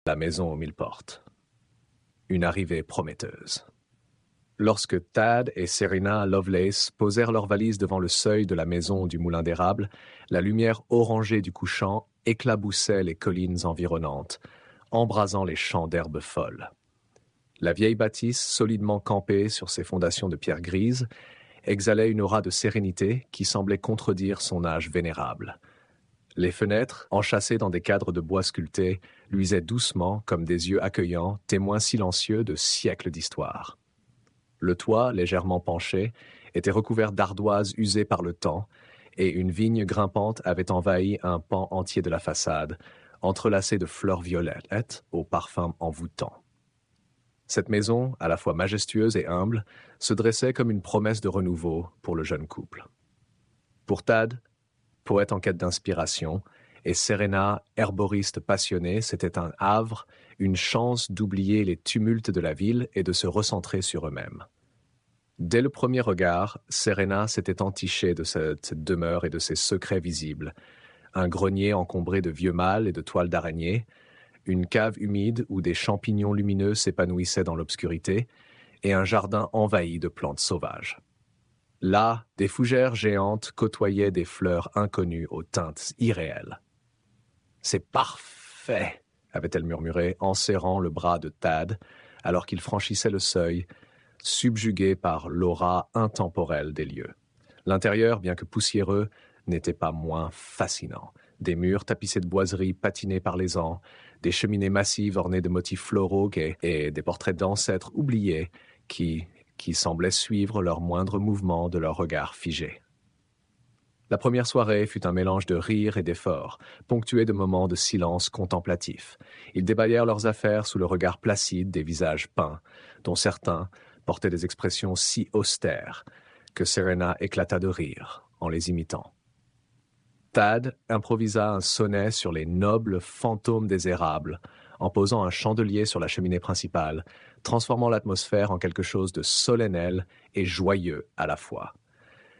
La maison aux 1000 portes. Une arrivée prometteuse. Lorsque Thad et Serena Lovelace posèrent leurs valises devant le seuil de la maison du moulin d'érable, la lumière orangée du couchant éclaboussait les collines environnantes, embrasant les champs d'herbes folles. La vieille bâtisse, solidement campée sur ses fondations de pierre grise, exhalait une aura de sérénité qui semblait contredire son âge vénérable. Les fenêtres, enchâssées dans des cadres de bois sculptés, luisaient doucement comme des yeux accueillants, témoins silencieux de siècles d'histoire. Le toit, légèrement penché, était recouvert d'ardoises usées par le temps, et une vigne grimpante avait envahi un pan entier de la façade, entrelacé de fleurs violettes au parfum envoûtant. Cette maison, à la fois majestueuse et humble, se dressait comme une promesse de renouveau pour le jeune couple. Pour Thad, poète en quête d'inspiration, et Serena, herboriste passionnée, c'était un havre, une chance d'oublier les tumultes de la ville et de se recentrer sur eux-mêmes. Dès le premier regard, Serena s'était entichée de cette demeure et de ses secrets visibles. Un grenier encombré de vieux mâles et de toiles d'araignée, une cave humide où des champignons lumineux s'épanouissaient dans l'obscurité, et un jardin envahi de plantes sauvages. Là, des fougères géantes côtoyaient des fleurs inconnues aux teintes irréelles. « C'est parfait !» avait-elle murmuré en serrant le bras de Thad, alors qu'il franchissait le seuil, subjugué par l'aura intemporelle des lieux. L'intérieur, bien que poussiéreux, n'était pas moins fascinant. Des murs tapissés de boiseries patinées par les ans, des cheminées massives ornées de motifs floraux et des portraits d'ancêtres oubliés qui semblaient suivre leurs moindres mouvements de leur regard figé. La première soirée fut un mélange de rires et d'efforts, ponctué de moments de silence contemplatif. Ils déballèrent leurs affaires sous le regard placide des visages peints, dont certains portaient des expressions si austères que Serena éclata de rire en les imitant. Thad improvisa un sonnet sur les nobles fantômes des érables, en posant un chandelier sur la cheminée principale, transformant l'atmosphère en quelque chose de solennel et joyeux à la fois.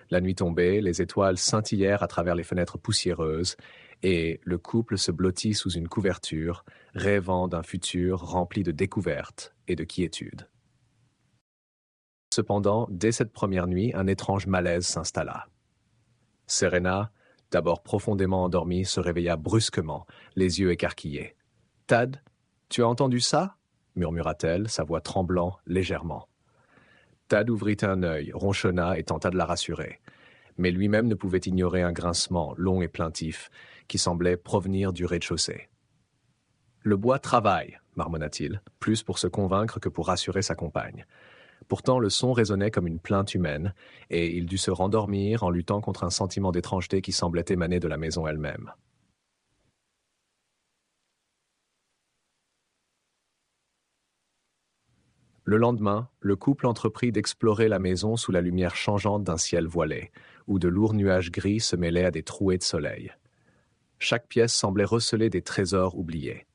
La nuit tombée, les étoiles scintillèrent à travers les fenêtres poussiéreuses, et le couple se blottit sous une couverture, rêvant d'un futur rempli de découvertes et de quiétude. Cependant, dès cette première nuit, un étrange malaise s'installa. Serena, d'abord profondément endormie, se réveilla brusquement, les yeux écarquillés. « Thad, tu as entendu ça ?» murmura-t-elle, sa voix tremblant légèrement. Thad ouvrit un œil, ronchonna et tenta de la rassurer. Mais lui-même ne pouvait ignorer un grincement long et plaintif qui semblait provenir du rez-de-chaussée. « Le bois travaille, marmonna-t-il, plus pour se convaincre que pour rassurer sa compagne. Pourtant, le son résonnait comme une plainte humaine, et il dut se rendormir en luttant contre un sentiment d'étrangeté qui semblait émaner de la maison elle-même. Le lendemain, le couple entreprit d'explorer la maison sous la lumière changeante d'un ciel voilé, où de lourds nuages gris se mêlaient à des trouées de soleil. Chaque pièce semblait receler des trésors oubliés.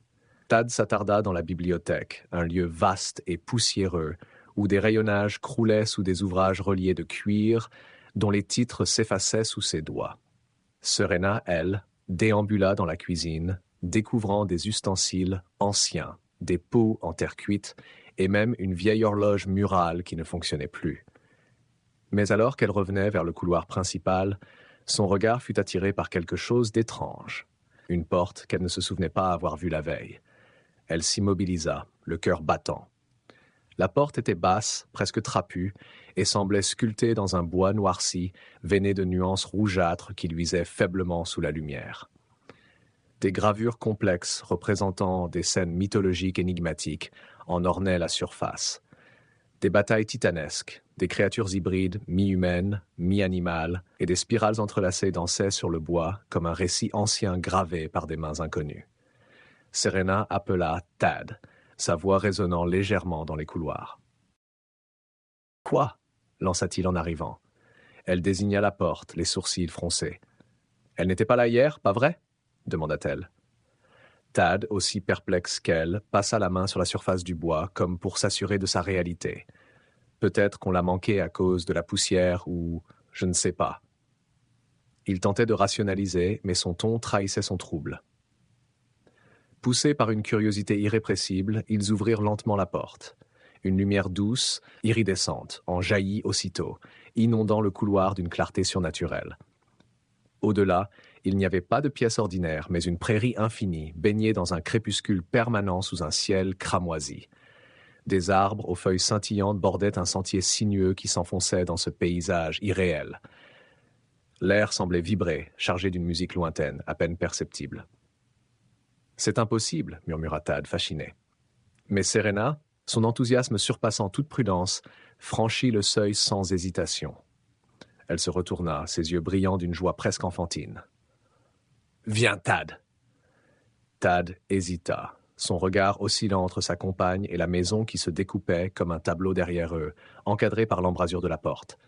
Thad s'attarda dans la bibliothèque, un lieu vaste et poussiéreux, où des rayonnages croulaient sous des ouvrages reliés de cuir, dont les titres s'effaçaient sous ses doigts. Serena, elle, déambula dans la cuisine, découvrant des ustensiles anciens, des pots en terre cuite, et même une vieille horloge murale qui ne fonctionnait plus. Mais alors qu'elle revenait vers le couloir principal, son regard fut attiré par quelque chose d'étrange, une porte qu'elle ne se souvenait pas avoir vue la veille. Elle s'immobilisa, le cœur battant. La porte était basse, presque trapue, et semblait sculptée dans un bois noirci, veiné de nuances rougeâtres qui luisaient faiblement sous la lumière. Des gravures complexes représentant des scènes mythologiques énigmatiques en ornaient la surface. Des batailles titanesques, des créatures hybrides, mi-humaines, mi-animales, et des spirales entrelacées dansaient sur le bois comme un récit ancien gravé par des mains inconnues. Serena appela Thad, sa voix résonnant légèrement dans les couloirs. « Quoi ?» lança-t-il en arrivant. Elle désigna la porte, les sourcils froncés. « Elle n'était pas là hier, pas vrai ?» demanda-t-elle. Thad, aussi perplexe qu'elle, passa la main sur la surface du bois comme pour s'assurer de sa réalité. Peut-être qu'on l'a manqué à cause de la poussière ou je ne sais pas. Il tentait de rationaliser, mais son ton trahissait son trouble. Poussés par une curiosité irrépressible, ils ouvrirent lentement la porte. Une lumière douce, iridescente, en jaillit aussitôt, inondant le couloir d'une clarté surnaturelle. Au-delà, il n'y avait pas de pièce ordinaire, mais une prairie infinie, baignée dans un crépuscule permanent sous un ciel cramoisi. Des arbres aux feuilles scintillantes bordaient un sentier sinueux qui s'enfonçait dans ce paysage irréel. L'air semblait vibrer, chargé d'une musique lointaine, à peine perceptible. « C'est impossible », murmura Thad, fasciné. Mais Serena, son enthousiasme surpassant toute prudence, franchit le seuil sans hésitation. Elle se retourna, ses yeux brillants d'une joie presque enfantine. « Viens, Thad !» Thad hésita, son regard oscillant entre sa compagne et la maison qui se découpait comme un tableau derrière eux, encadré par l'embrasure de la porte.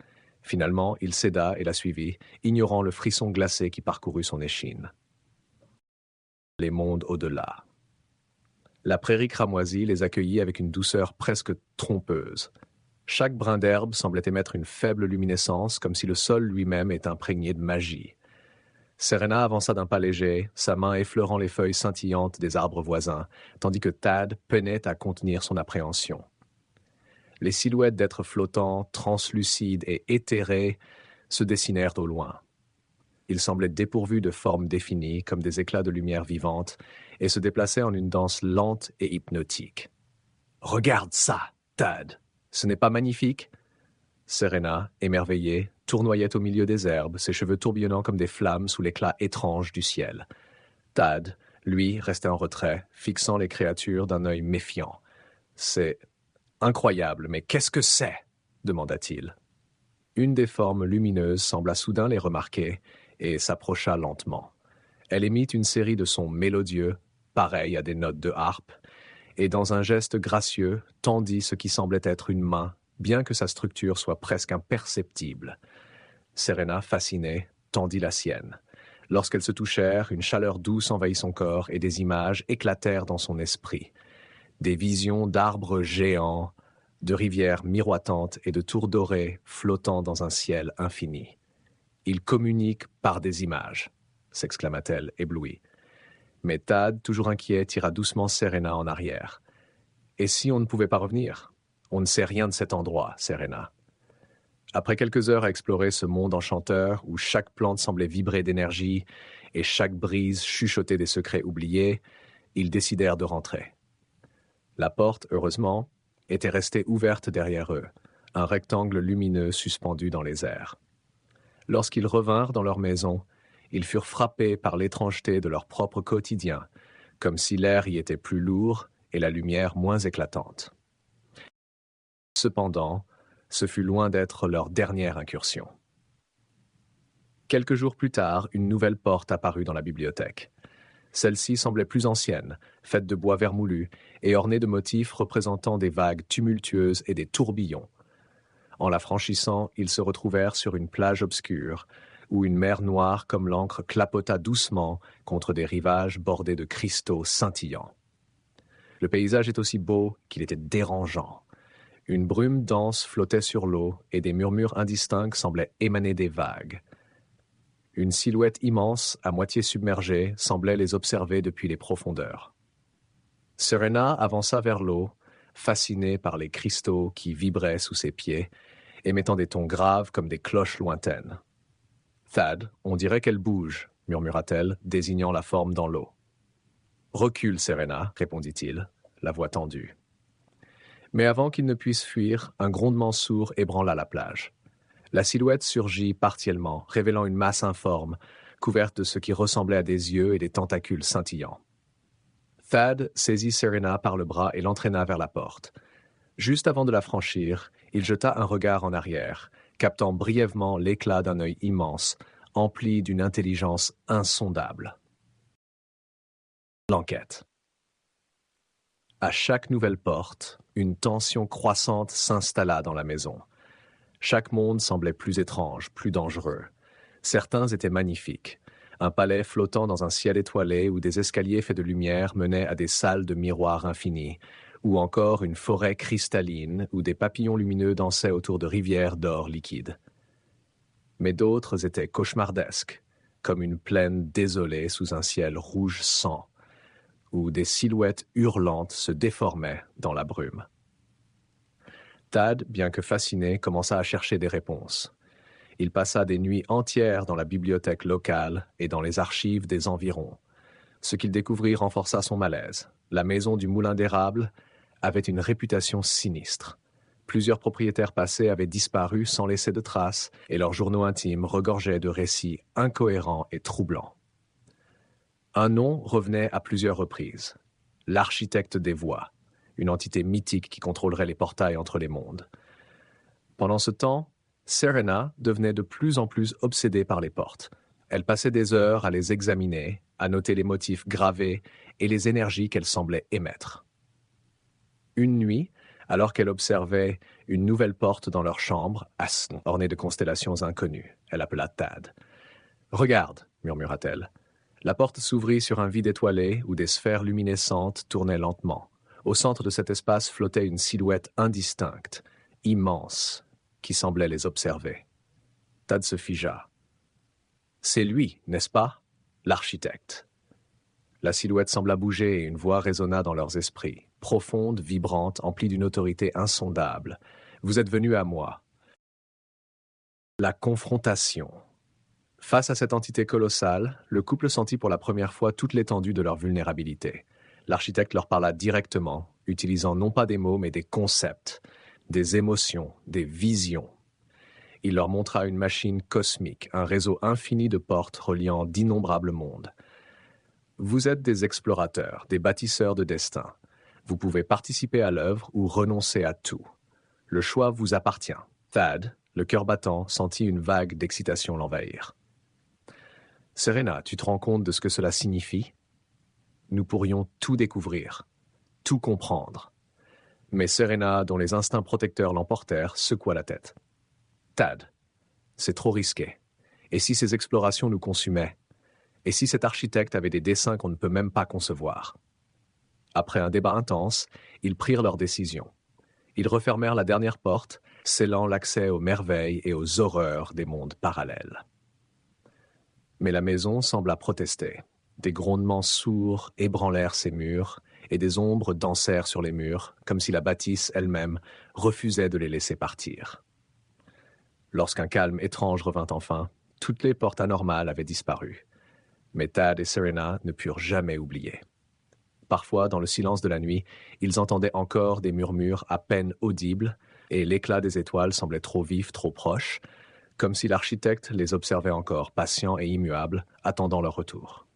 Finalement, il céda et la suivit, ignorant le frisson glacé qui parcourut son échine. Les mondes au-delà. La prairie cramoisie les accueillit avec une douceur presque trompeuse. Chaque brin d'herbe semblait émettre une faible luminescence, comme si le sol lui-même était imprégné de magie. Serena avança d'un pas léger, sa main effleurant les feuilles scintillantes des arbres voisins, tandis que Thad peinait à contenir son appréhension. Les silhouettes d'êtres flottants, translucides et éthérés se dessinèrent au loin. Ils semblaient dépourvus de forme définie, comme des éclats de lumière vivante, et se déplaçaient en une danse lente et hypnotique. « Regarde ça, Thad! Ce n'est pas magnifique ?» Serena, émerveillée, tournoyait au milieu des herbes, ses cheveux tourbillonnant comme des flammes sous l'éclat étrange du ciel. Thad, lui, restait en retrait, fixant les créatures d'un œil méfiant. « C'est incroyable, mais qu'est-ce que c'est ?» demanda-t-il. Une des formes lumineuses sembla soudain les remarquer et s'approcha lentement. Elle émit une série de sons mélodieux, pareils à des notes de harpe, et dans un geste gracieux, tendit ce qui semblait être une main, bien que sa structure soit presque imperceptible. Serena, fascinée, tendit la sienne. Lorsqu'elles se touchèrent, une chaleur douce envahit son corps et des images éclatèrent dans son esprit. Des visions d'arbres géants, de rivières miroitantes et de tours dorées flottant dans un ciel infini. « Ils communiquent par des images », s'exclama-t-elle, éblouie. Mais Thad, toujours inquiet, tira doucement Serena en arrière. « Et si on ne pouvait pas revenir ? On ne sait rien de cet endroit, Serena. » Après quelques heures à explorer ce monde enchanteur où chaque plante semblait vibrer d'énergie et chaque brise chuchotait des secrets oubliés, ils décidèrent de rentrer. La porte, heureusement, était restée ouverte derrière eux, un rectangle lumineux suspendu dans les airs. Lorsqu'ils revinrent dans leur maison, ils furent frappés par l'étrangeté de leur propre quotidien, comme si l'air y était plus lourd et la lumière moins éclatante. Cependant, ce fut loin d'être leur dernière incursion. Quelques jours plus tard, une nouvelle porte apparut dans la bibliothèque. Celle-ci semblait plus ancienne, faite de bois vermoulu et ornée de motifs représentant des vagues tumultueuses et des tourbillons. En la franchissant, ils se retrouvèrent sur une plage obscure, où une mer noire comme l'encre clapota doucement contre des rivages bordés de cristaux scintillants. Le paysage est aussi beau qu'il était dérangeant. Une brume dense flottait sur l'eau et des murmures indistincts semblaient émaner des vagues. Une silhouette immense, à moitié submergée, semblait les observer depuis les profondeurs. Serena avança vers l'eau, fascinée par les cristaux qui vibraient sous ses pieds, émettant des tons graves comme des cloches lointaines. « Thad, on dirait qu'elle bouge », murmura-t-elle, désignant la forme dans l'eau. « Recule, Serena », répondit-il, la voix tendue. Mais avant qu'il ne puisse fuir, un grondement sourd ébranla la plage. La silhouette surgit partiellement, révélant une masse informe, couverte de ce qui ressemblait à des yeux et des tentacules scintillants. Thad saisit Serena par le bras et l'entraîna vers la porte. Juste avant de la franchir, il jeta un regard en arrière, captant brièvement l'éclat d'un œil immense, empli d'une intelligence insondable. L'enquête. À chaque nouvelle porte, une tension croissante s'installa dans la maison. Chaque monde semblait plus étrange, plus dangereux. Certains étaient magnifiques. Un palais flottant dans un ciel étoilé où des escaliers faits de lumière menaient à des salles de miroirs infinis, ou encore une forêt cristalline où des papillons lumineux dansaient autour de rivières d'or liquide. Mais d'autres étaient cauchemardesques, comme une plaine désolée sous un ciel rouge sang, où des silhouettes hurlantes se déformaient dans la brume. Thad, bien que fasciné, commença à chercher des réponses. Il passa des nuits entières dans la bibliothèque locale et dans les archives des environs. Ce qu'il découvrit renforça son malaise. La maison du Moulin d'Érable avait une réputation sinistre. Plusieurs propriétaires passés avaient disparu sans laisser de traces et leurs journaux intimes regorgeaient de récits incohérents et troublants. Un nom revenait à plusieurs reprises. L'architecte des voies, une entité mythique qui contrôlerait les portails entre les mondes. Pendant ce temps, Serena devenait de plus en plus obsédée par les portes. Elle passait des heures à les examiner, à noter les motifs gravés et les énergies qu'elles semblaient émettre. Une nuit, alors qu'elle observait une nouvelle porte dans leur chambre, ornée de constellations inconnues, elle appela Thad. « Regarde » murmura-t-elle. La porte s'ouvrit sur un vide étoilé où des sphères luminescentes tournaient lentement. Au centre de cet espace flottait une silhouette indistincte, immense, qui semblait les observer. Thad se figea. « C'est lui, n'est-ce pas? L'architecte. » La silhouette sembla bouger et une voix résonna dans leurs esprits, profonde, vibrante, emplie d'une autorité insondable. « Vous êtes venu à moi. » La confrontation. Face à cette entité colossale, le couple sentit pour la première fois toute l'étendue de leur vulnérabilité. L'architecte leur parla directement, utilisant non pas des mots mais des concepts, des émotions, des visions. Il leur montra une machine cosmique, un réseau infini de portes reliant d'innombrables mondes. Vous êtes des explorateurs, des bâtisseurs de destin. Vous pouvez participer à l'œuvre ou renoncer à tout. Le choix vous appartient. Thad, le cœur battant, sentit une vague d'excitation l'envahir. Serena, tu te rends compte de ce que cela signifie? Nous pourrions tout découvrir, tout comprendre. Mais Serena, dont les instincts protecteurs l'emportèrent, secoua la tête. Thad, c'est trop risqué. Et si ces explorations nous consumaient? Et si cet architecte avait des desseins qu'on ne peut même pas concevoir? Après un débat intense, ils prirent leur décision. Ils refermèrent la dernière porte, scellant l'accès aux merveilles et aux horreurs des mondes parallèles. Mais la maison sembla protester. Des grondements sourds ébranlèrent ses murs, et des ombres dansèrent sur les murs, comme si la bâtisse elle-même refusait de les laisser partir. Lorsqu'un calme étrange revint enfin, toutes les portes anormales avaient disparu. Mais Thad et Serena ne purent jamais oublier. Parfois, dans le silence de la nuit, ils entendaient encore des murmures à peine audibles, et l'éclat des étoiles semblait trop vif, trop proche, comme si l'architecte les observait encore, patient et immuable, attendant leur retour.